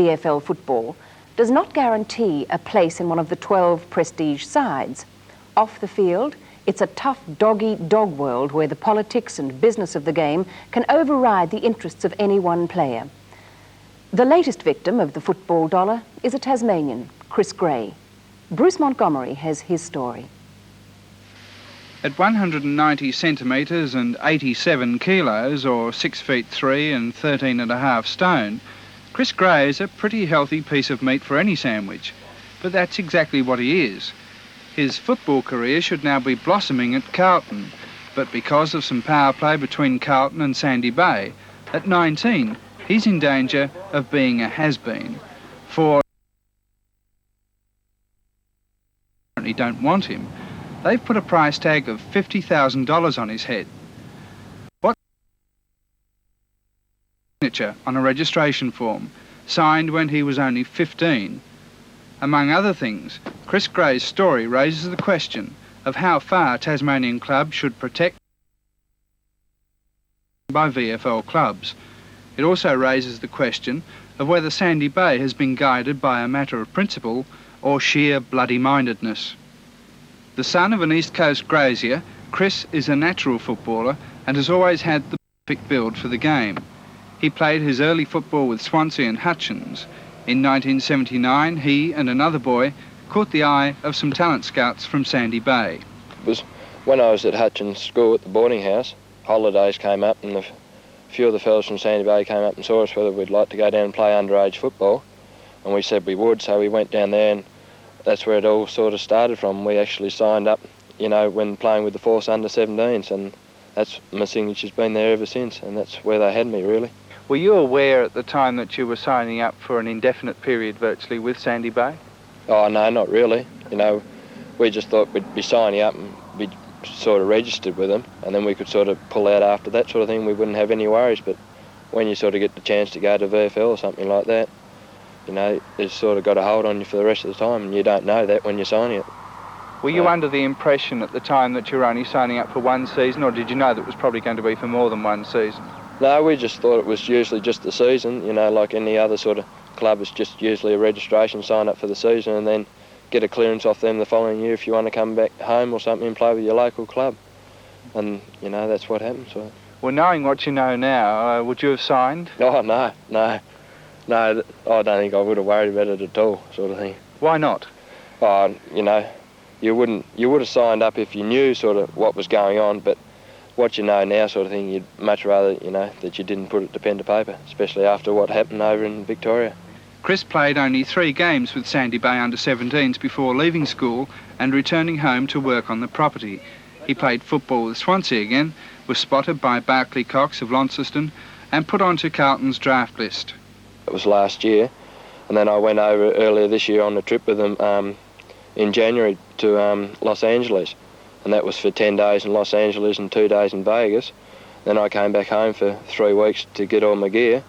VFL football does not guarantee a place in one of the 12 prestige sides. Off the field, it's a tough dog-eat-dog world where the politics and business of the game can override the interests of any one player. The latest victim of the football dollar is a Tasmanian, Chris Gray. Bruce Montgomery has his story. At 190 centimetres and 87 kilos, or 6 feet 3 and 13.5 stone, Chris Gray is a pretty healthy piece of meat for any sandwich. But that's exactly what he is. His football career should now be blossoming at Carlton, but because of some power play between Carlton and Sandy Bay, at 19, he's in danger of being a has-been. For they don't want him. They've put a price tag of $50,000 on his head. What signature on a registration form, signed when he was only 15. Among other things, Chris Gray's story raises the question of how far Tasmanian clubs should protect by VFL clubs. It also raises the question of whether Sandy Bay has been guided by a matter of principle or sheer bloody-mindedness. The son of an East Coast grazier, Chris is a natural footballer and has always had the perfect build for the game. He played his early football with Swansea and Hutchins. In 1979, he and another boy caught the eye of some talent scouts from Sandy Bay. It was when I was at Hutchins School at the boarding house. Holidays came up and a few of the fellas from Sandy Bay came up and saw us whether we'd like to go down and play underage football. And we said we would, so we went down there, and that's where it all sort of started from. We actually signed up, when playing with the Force under-17s, and that's my signature's been there ever since, and that's where they had me, really. Were you aware at the time that you were signing up for an indefinite period virtually with Sandy Bay? Oh, no, not really. We just thought we'd be signing up and be sort of registered with them, and then we could sort of pull out after that sort of thing. We wouldn't have any worries, but when you sort of get the chance to go to VFL or something like that, it's sort of got a hold on you for the rest of the time, and you don't know that when you're signing it. Were you under the impression at the time that you were only signing up for one season, or did you know that it was probably going to be for more than one season? No, we just thought it was usually just the season, like any other sort of club. It's just usually a registration, sign up for the season, and then get a clearance off them the following year if you want to come back home or something and play with your local club. And, that's what happened. So. Well, knowing what you know now, would you have signed? Oh, no. No, I don't think I would have worried about it at all, sort of thing. Why not? Oh, you would have signed up if you knew sort of what was going on, but what you know now sort of thing, you'd much rather, that you didn't put it to pen to paper, especially after what happened over in Victoria. Chris played only 3 games with Sandy Bay under-17s before leaving school and returning home to work on the property. He played football with Swansea again, was spotted by Barclay Cox of Launceston and put onto Carlton's draft list. It was last year, and then I went over earlier this year on a trip with them in January to Los Angeles, and that was for 10 days in Los Angeles and 2 days in Vegas. Then I came back home for 3 weeks to get all my gear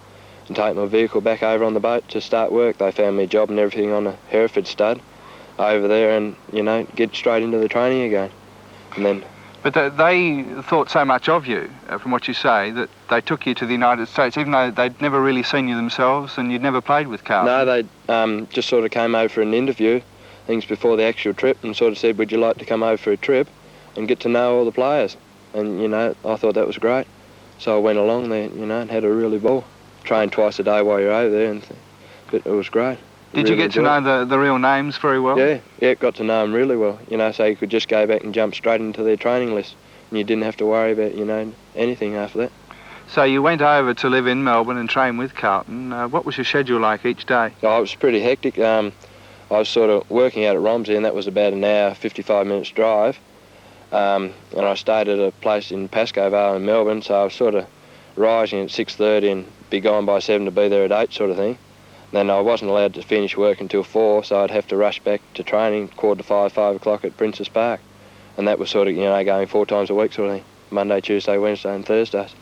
and take my vehicle back over on the boat to start work. They found me a job and everything on a Hereford stud over there, and get straight into the training again. And then. But they thought so much of you, from what you say, that they took you to the United States, even though they'd never really seen you themselves and you'd never played with Carlton. No, they just sort of came over for an interview, things before the actual trip, and sort of said, would you like to come over for a trip and get to know all the players? And, I thought that was great. So I went along there, and had a really ball. Trained twice a day while you're over there, but it was great. Did you get to know the real names very well? Yeah, got to know them really well, so you could just go back and jump straight into their training list, and you didn't have to worry about, anything after that. So you went over to live in Melbourne and train with Carlton. What was your schedule like each day? Oh, it was pretty hectic. I was sort of working out at Romsey, and that was about an hour, 55 minutes drive. And I stayed at a place in Pascoe Vale in Melbourne, so I was sort of rising at 6:30 and be gone by 7 to be there at 8 sort of thing. Then I wasn't allowed to finish work until 4, so I'd have to rush back to training 4:45, 5 o'clock at Princes Park. And that was sort of, going 4 times a week sort of thing. Monday, Tuesday, Wednesday and Thursdays.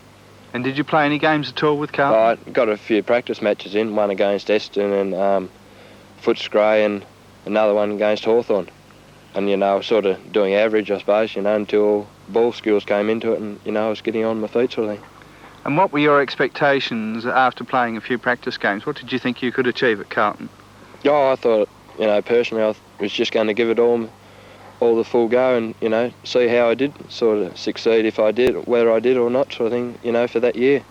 And did you play any games at all with Carlton? I got a few practice matches in, one against Eston and Footscray, and another one against Hawthorn. And, I was sort of doing average, I suppose, until ball skills came into it, and, I was getting on my feet sort of thing. And what were your expectations after playing a few practice games? What did you think you could achieve at Carlton? Oh, I thought, personally, I was just going to give it all the full go and, see how I did, sort of succeed if I did, whether I did or not, sort of thing, for that year.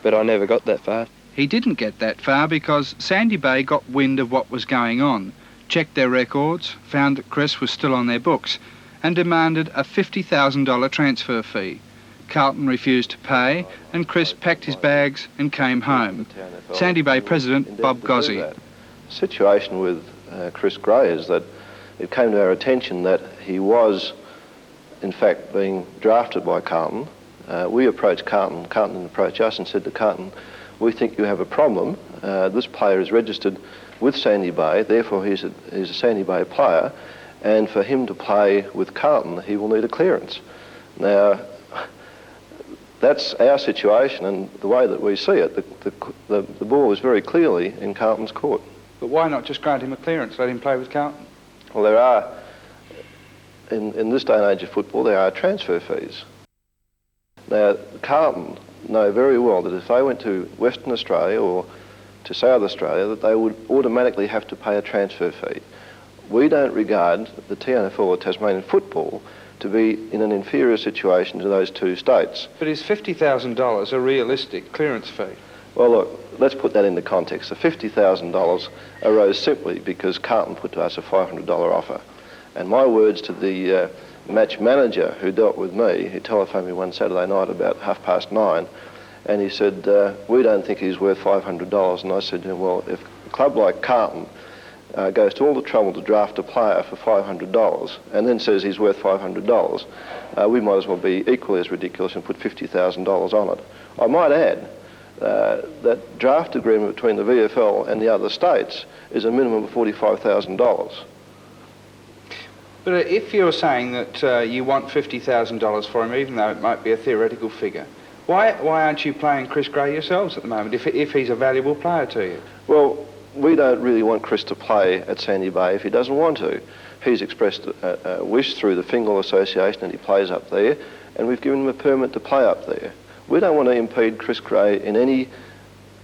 But I never got that far. He didn't get that far because Sandy Bay got wind of what was going on, checked their records, found that Chris was still on their books, and demanded a $50,000 transfer fee. Carlton refused to pay, and Chris packed his bags and came home. Sandy Bay President Bob Gozzi. The situation with Chris Gray is that it came to our attention that he was, in fact, being drafted by Carlton. We approached Carlton. Carlton approached us and said to Carlton, we think you have a problem. This player is registered with Sandy Bay, therefore he's a Sandy Bay player, and for him to play with Carlton, he will need a clearance. Now, that's our situation, and the way that we see it, the ball is very clearly in Carlton's court. But why not just grant him a clearance, let him play with Carlton? Well, there are, in this day and age of football, there are transfer fees. Now, Carlton know very well that if they went to Western Australia or to South Australia, that they would automatically have to pay a transfer fee. We don't regard the TNFL or Tasmanian football to be in an inferior situation to those two states. But is $50,000 a realistic clearance fee? Well, look, let's put that into context. The $50,000 arose simply because Carlton put to us a $500 offer. And my words to the match manager who dealt with me, he telephoned me one Saturday night about 9:30, and he said, we don't think he's worth $500. And I said to him, well, if a club like Carlton goes to all the trouble to draft a player for $500 and then says he's worth $500, we might as well be equally as ridiculous and put $50,000 on it. I might add that draft agreement between the VFL and the other states is a minimum of $45,000. But if you're saying that you want $50,000 for him, even though it might be a theoretical figure, why aren't you playing Chris Gray yourselves at the moment, if he's a valuable player to you? Well, we don't really want Chris to play at Sandy Bay if he doesn't want to. He's expressed a wish through the Fingal Association that he plays up there, and we've given him a permit to play up there. We don't want to impede Chris Gray in any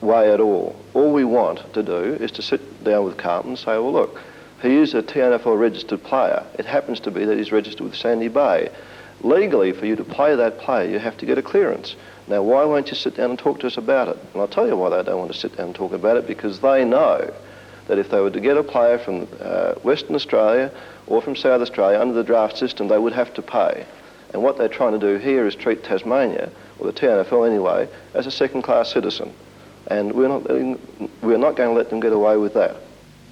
way at all. All we want to do is to sit down with Carlton and say, well, look, he is a TNFL registered player. It happens to be that he's registered with Sandy Bay. Legally, for you to play that player, you have to get a clearance. Now, why won't you sit down and talk to us about it? And I'll tell you why they don't want to sit down and talk about it, because they know that if they were to get a player from Western Australia or from South Australia under the draft system, they would have to pay. And what they're trying to do here is treat Tasmania, or the TNFL anyway, as a second-class citizen. And we're not going to let them get away with that.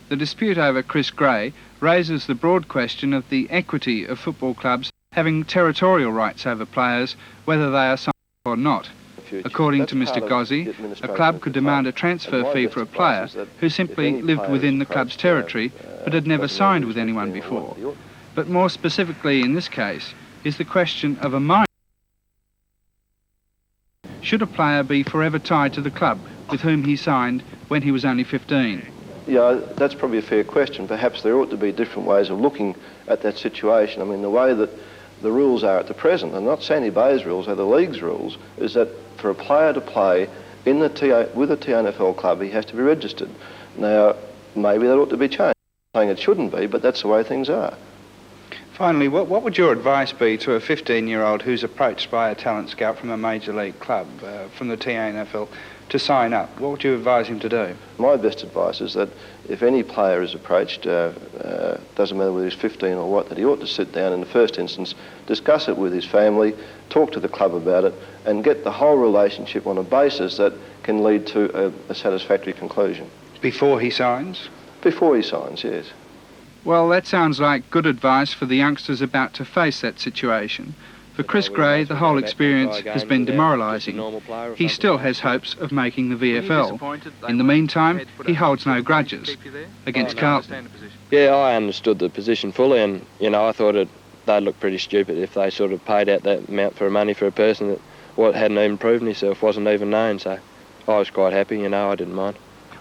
The dispute over Chris Gray raises the broad question of the equity of football clubs having territorial rights over players, whether they are signed or not. According to Mr Gozzi, a club could demand a transfer fee for a player who simply lived within the club's territory but had never signed with anyone before. But more specifically in this case is the question of a minor. Should a player be forever tied to the club with whom he signed when he was only 15? Yeah, that's probably a fair question. Perhaps there ought to be different ways of looking at that situation. I mean, the way that the rules are at the present, and not Sandy Bay's rules, they're the league's rules, is that for a player to play in the with a TNFL club, he has to be registered. Now, maybe that ought to be changed. I'm saying it shouldn't be, but that's the way things are. Finally, what would your advice be to a 15-year-old who's approached by a talent scout from a major league club, from the TNFL, to sign up? What would you advise him to do? My best advice is that if any player is approached, doesn't matter whether he's 15 or what, that he ought to sit down in the first instance, discuss it with his family, talk to the club about it, and get the whole relationship on a basis that can lead to a satisfactory conclusion. Before he signs? Before he signs, yes. Well, that sounds like good advice for the youngsters about to face that situation. For Chris Gray, the whole experience has been demoralising. He still has hopes of making the VFL. In the meantime, he holds no grudges against Carlton. Yeah, I understood the position fully, and, I thought they'd look pretty stupid if they sort of paid out that amount for money for a person that hadn't even proven himself, wasn't even known, so I was quite happy, I didn't mind.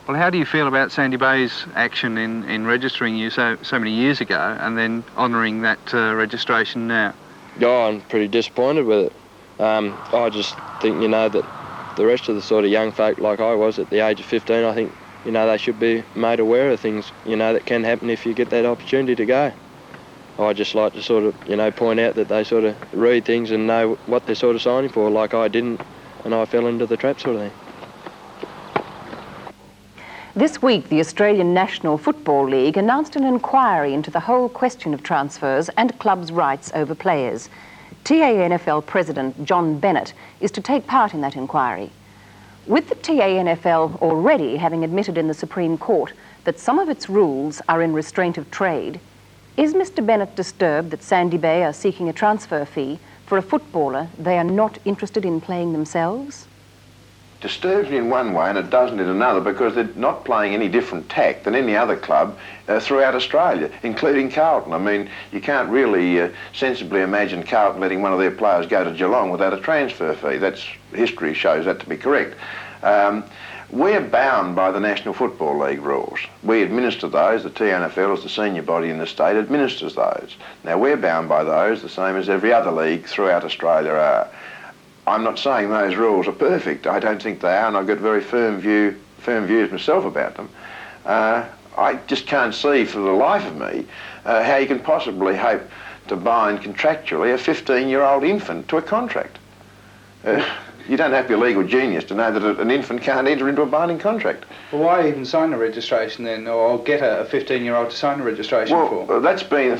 Well, how do you feel about Sandy Bay's action in registering you so many years ago and then honouring that registration now? Oh, I'm pretty disappointed with it. I just think, that the rest of the sort of young folk like I was at the age of 15, I think, you know, they should be made aware of things, you know, that can happen if you get that opportunity to go. I just like to sort of, you know, point out that they sort of read things and know what they're sort of signing for, like I didn't, and I fell into the trap sort of thing. This week, the Australian National Football League announced an inquiry into the whole question of transfers and clubs' rights over players. TANFL President John Bennett is to take part in that inquiry. With the TANFL already having admitted in the Supreme Court that some of its rules are in restraint of trade, is Mr Bennett disturbed that Sandy Bay are seeking a transfer fee for a footballer they are not interested in playing themselves? Disturbs me in one way and it doesn't in another, because they're not playing any different tack than any other club throughout Australia, including Carlton. I mean, you can't really sensibly imagine Carlton letting one of their players go to Geelong without a transfer fee. History shows that to be correct. We're bound by the National Football League rules. We administer those. The TNFL, as the senior body in the state, administers those. Now, we're bound by those the same as every other league throughout Australia are. I'm not saying those rules are perfect. I don't think they are, and I've got very firm views myself about them. I just can't see for the life of me how you can possibly hope to bind contractually a 15-year-old infant to a contract. You don't have to be a legal genius to know that an infant can't enter into a binding contract. Well, why even sign a registration then, or get a 15-year-old to sign a registration for? Well, that's been,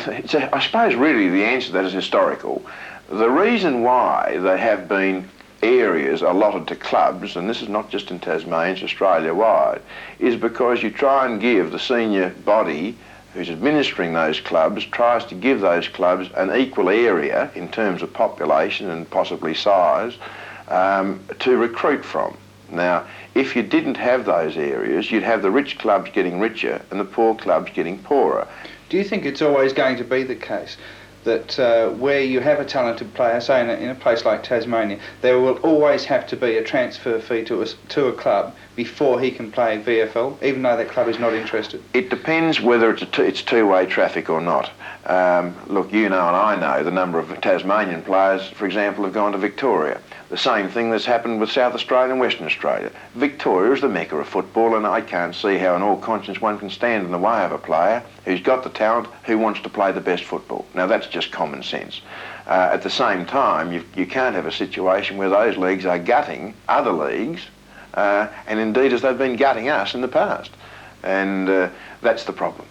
I suppose really the answer to that is historical. The reason why there have been areas allotted to clubs, and this is not just in Tasmania, it's Australia-wide, is because you try and give the senior body who's administering those clubs, tries to give those clubs an equal area in terms of population and possibly size to recruit from. Now, if you didn't have those areas, you'd have the rich clubs getting richer and the poor clubs getting poorer. Do you think it's always going to be the case that where you have a talented player, say in a place like Tasmania, there will always have to be a transfer fee to a club before he can play VFL, even though that club is not interested? It depends whether it's two-way traffic or not. Look, you know and I know the number of Tasmanian players, for example, have gone to Victoria. The same thing that's happened with South Australia and Western Australia. Victoria is the mecca of football, and I can't see how in all conscience one can stand in the way of a player who's got the talent, who wants to play the best football. Now, that's just common sense. At the same time, you can't have a situation where those leagues are gutting other leagues, and indeed as they've been gutting us in the past. And that's the problem.